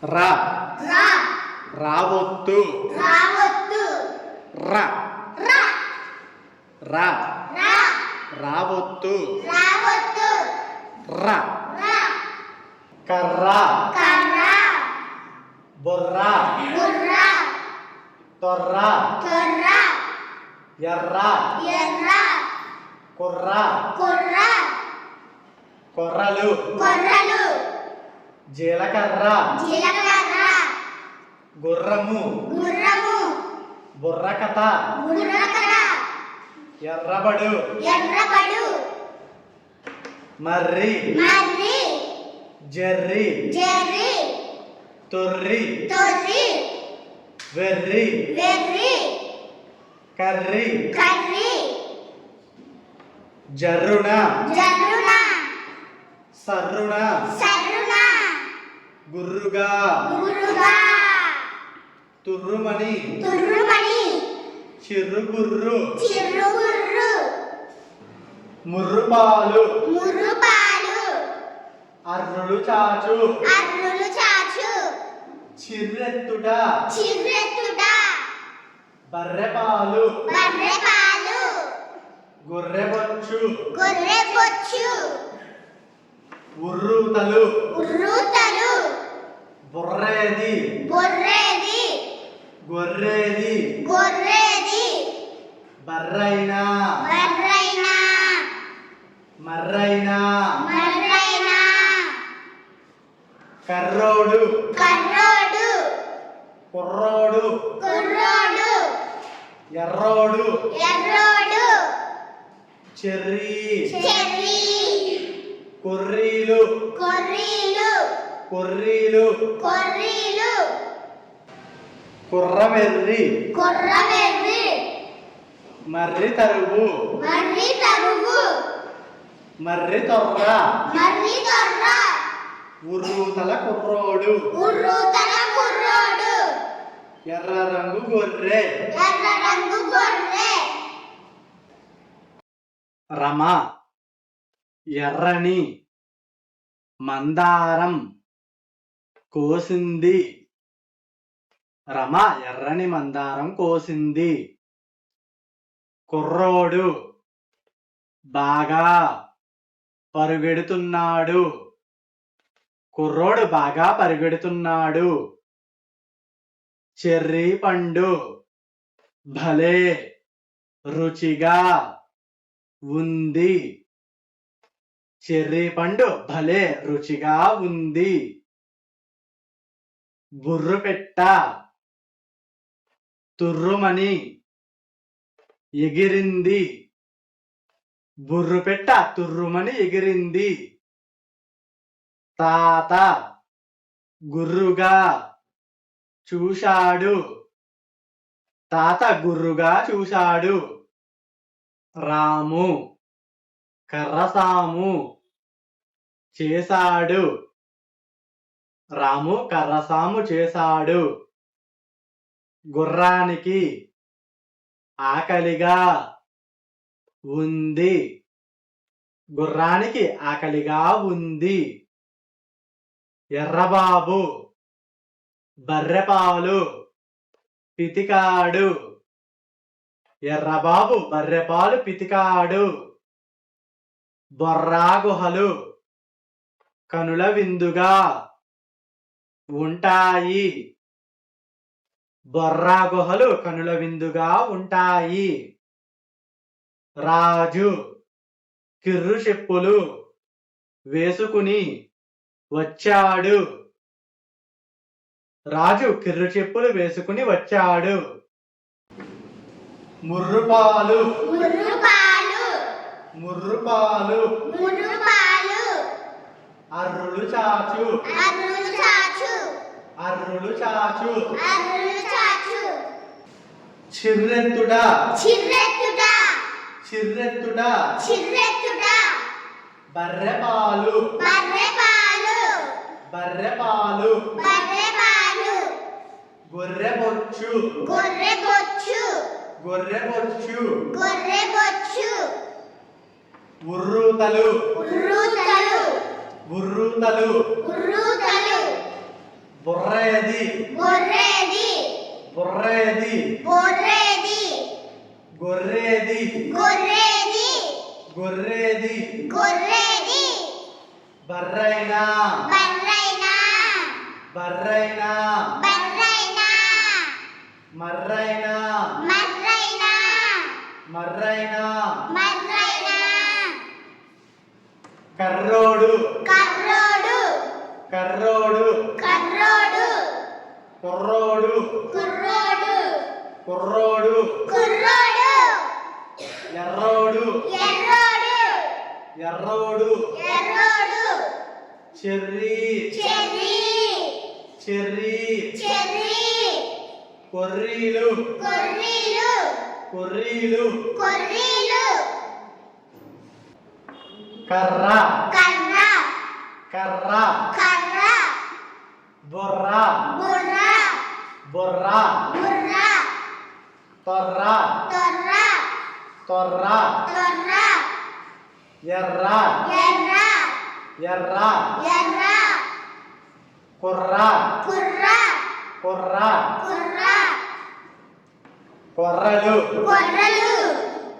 రా రావొత్తు ర రా రావొత్తు ర కర్ర బొర్ర తొర్ర ఎర్ర కుర్ర కొర్రలు జీలకర్ర గుర్రము బుర్రకథ ఎర్రబడు మర్రి జర్రి తొర్రి వెర్రి కర్రి జర్రున సర్రున గుర్రుగా తుర్రుమని చిర్రుగుర్రు ముర్రుపాలు అర్రులు చాచు చిర్రెత్తుట బర్రెపాలు గొర్రెబొచ్చు ఉర్రూతలు బొర్రేది గొర్రేది బర్రైనా మర్రైనా కర్రోడు కుర్రోడు ఎర్రోడు చెర్రీ కొర్రీలు కుర్రమెర్రి మర్రి తరుగు మర్రి తొర్ర ఉర్రూతల కుర్రోడు ఎర్ర రంగు గొర్రె రమ ఎర్రని మందారం కోసింది రమ ఎర్రని మందారం కోసింది కుర్రోడు బాగా పరుగెడుతున్నాడు చెర్రీ పండు భలే రుచిగా ఉంది చెర్రీ పండు భలే రుచిగా ఉంది బుర్రుపెట్ట తుర్రుమని ఎగిరింది బుర్రుపెట్ట తుర్రుమని ఎగిరింది తాత గుర్రుగా చూశాడు రాము కర్రసాము చేశాడు గుర్రానికి ఆకలిగా ఉంది ఎర్రబాబు బర్రెపాలు పితికాడు బొర్రా గుహలు కనుల విందుగా ఉంటాయి రాజు కిర్రు చెప్పులు వేసుకుని వచ్చాడు ముర్రుపాలు అర్రులు చాచు చిర్రెత్తుట బర్రెపాలు గొర్రెబొచ్చు ఉర్రూతలు బొర్రేది బొర్రేది బొర్రేది బొర్రేది గొర్రేది గొర్రేది గొర్రేది గొర్రేది బర్రైనా బర్రైనా బర్రైనా బర్రైనా మర్రైనా మర్రైనా మర్రైనా మర్రైనా కర్రోడు కర్రోడు కర్రోడు కర్రోడు కుర్రోడు కుర్రోడు కుర్రోడు కుర్రోడు ఎర్రోడు ఎర్రోడు ఎర్రోడు ఎర్రోడు చెర్రీ చెర్రీ చెర్రీ చెర్రీ కొర్రీలు కొర్రీలు కొర్రీలు కొర్రీలు కర్ర కర్ర కర్ర కర్ర బొర్ర బుర్ర బొర్ర బుర్ర తొర్ర తొర్ర తొర్ర తొర్ర ఎర్ర ఎర్ర ఎర్ర ఎర్ర కుర్ర కుర్ర కుర్ర కుర్ర కొర్రలు కొర్రలు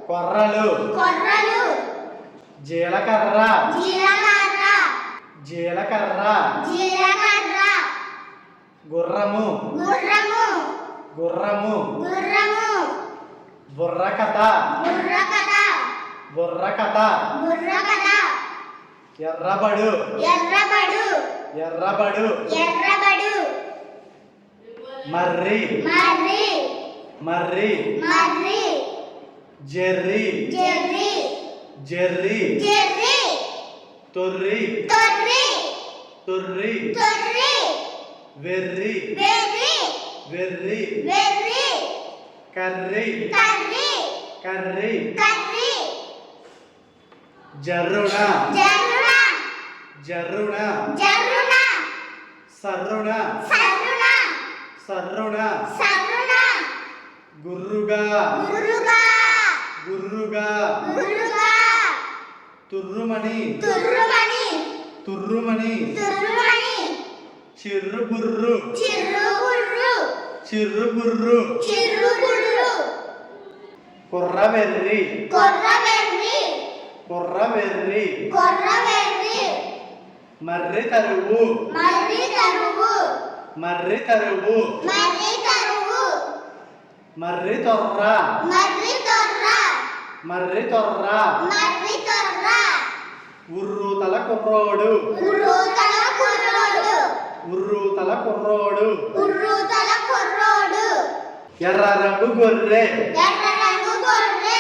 కొర్రలు కొర్రలు జీలకర్ర జీలకర్ర జీలకర్ర జీలకర్ర గుర్రము గుర్రము గుర్రము గుర్రము బుర్రకథ బుర్రకథ బుర్రకథ బుర్రకథ ఎర్రబడు ఎర్రబడు ఎర్రబడు ఎర్రబడు మర్రి మర్రి మర్రి మర్రి జెర్రీ జెర్రీ జెర్రీ జెర్రీ తొర్రి తొర్రి తొర్రి తొర్రి వెర్రి వెర్రి వెర్రి వెర్రి కర్రి కర్రి కర్రి కర్రి జర్రుణ జర్రుణ జర్రుణ జర్రుణ సర్రుణ సర్రుణ సర్రుణ సర్రుణ గుర్రుగా గుర్రుగా గుర్రుగా గుర్రుగా తుర్రుమణి తుర్రుమణి తుర్రుమణి తుర్రుమణి చిర్రుబుర్రు చిర్రుగుర్రు చిర్రుబుర్రు చిర్రుగుర్రు కుర్రవెర్రి కొర్రవెర్రి కుర్రవెర్రి కొర్రవెర్రి మర్రి తరువు మర్రి తరువు మర్రి తరువు మర్రి తరువు మర్రి తొర్ర మర్రి తొర్ర మర్రి తొర్ర మర్రి తొర్ర ఉర్రూతల కుర్రోడు ఉర్రూతల కుర్రోడు ఉర్రూతల కుర్రోడు ఉర్రూతల కుర్రోడు ఎర్ర రంగు గొర్రె ఎర్ర రంగు గొర్రె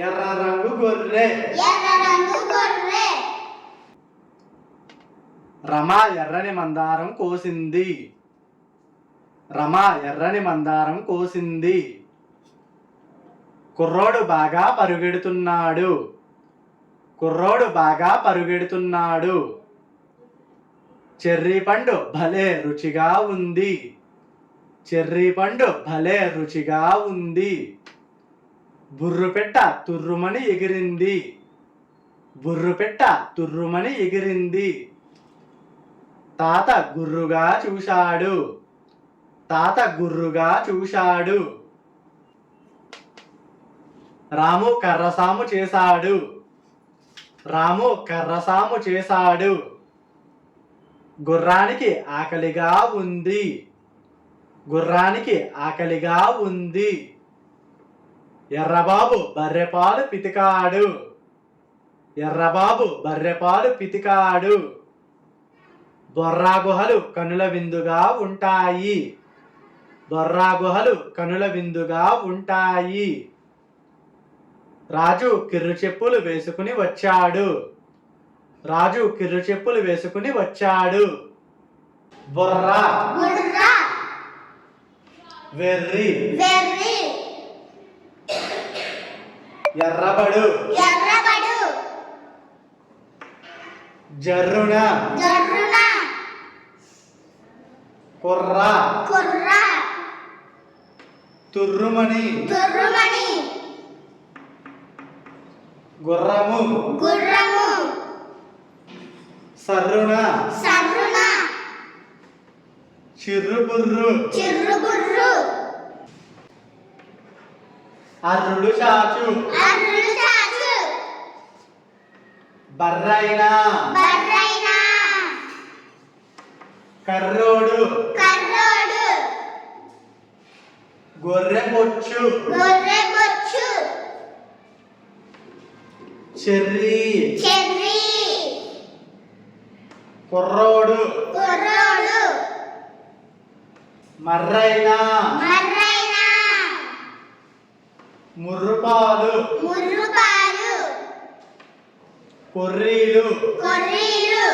ఎర్ర రంగు గొర్రె ఎర్ర రంగు గొర్రె రమ ఎర్రని మందారం కోసింది రమ ఎర్రని మందారం కోసింది కుర్రోడు బాగా పరుగెడుతున్నాడు కుర్రోడు బాగా పరుగెడుతున్నాడు చెర్రీ పండు భలే రుచిగా ఉంది చెర్రీ పండు భలే రుచిగా ఉంది బుర్రుపెట్ట తుర్రుమని ఎగిరింది బుర్రుపెట్ట తుర్రుమని ఎగిరింది తాత గుర్రుగా చూశాడు తాత గుర్రుగా చూశాడు రాము కర్రసాము చేశాడు రాము కర్రసాము చేశాడు గుర్రానికి ఆకలిగా ఉంది గుర్రానికి ఆకలిగా ఉంది ఎర్రబాబు బర్రెపాలు పితికాడు ఎర్రబాబు బర్రెపాలు పితికాడు బొర్రా గుహలు కనుల విందుగా ఉంటాయి బొర్రా గుహలు కనుల విందుగా ఉంటాయి రాజు కిర్రు చెప్పులు వేసుకుని వచ్చాడు రాజు కిర్రు చెప్పులు వేసుకుని వచ్చాడు బొర్ర బుర్ర వెర్రి వెర్రి ఎర్రబడు ఎర్రబడు జర్రున జర్రున కుర్ర కుర్ర తుర్రుమణి తుర్రుమణి గుర్రము గుర్రము సర్రున సర్రున చిర్రుబుర్రు చిర్రుగుర్రు అర్రుడు చాచు అర్రులు చాచు బర్రైన బర్రైన కర్రోడు కర్రోడు గొర్రె పొచ్చు గొర్రె బొచ్చు చెర్రి చెర్రి కుర్రోడు కుర్రోడు మర్రైన మర్రైన ముర్రుపాలు ముర్రుపాలు కొర్రీలు కొర్రీలు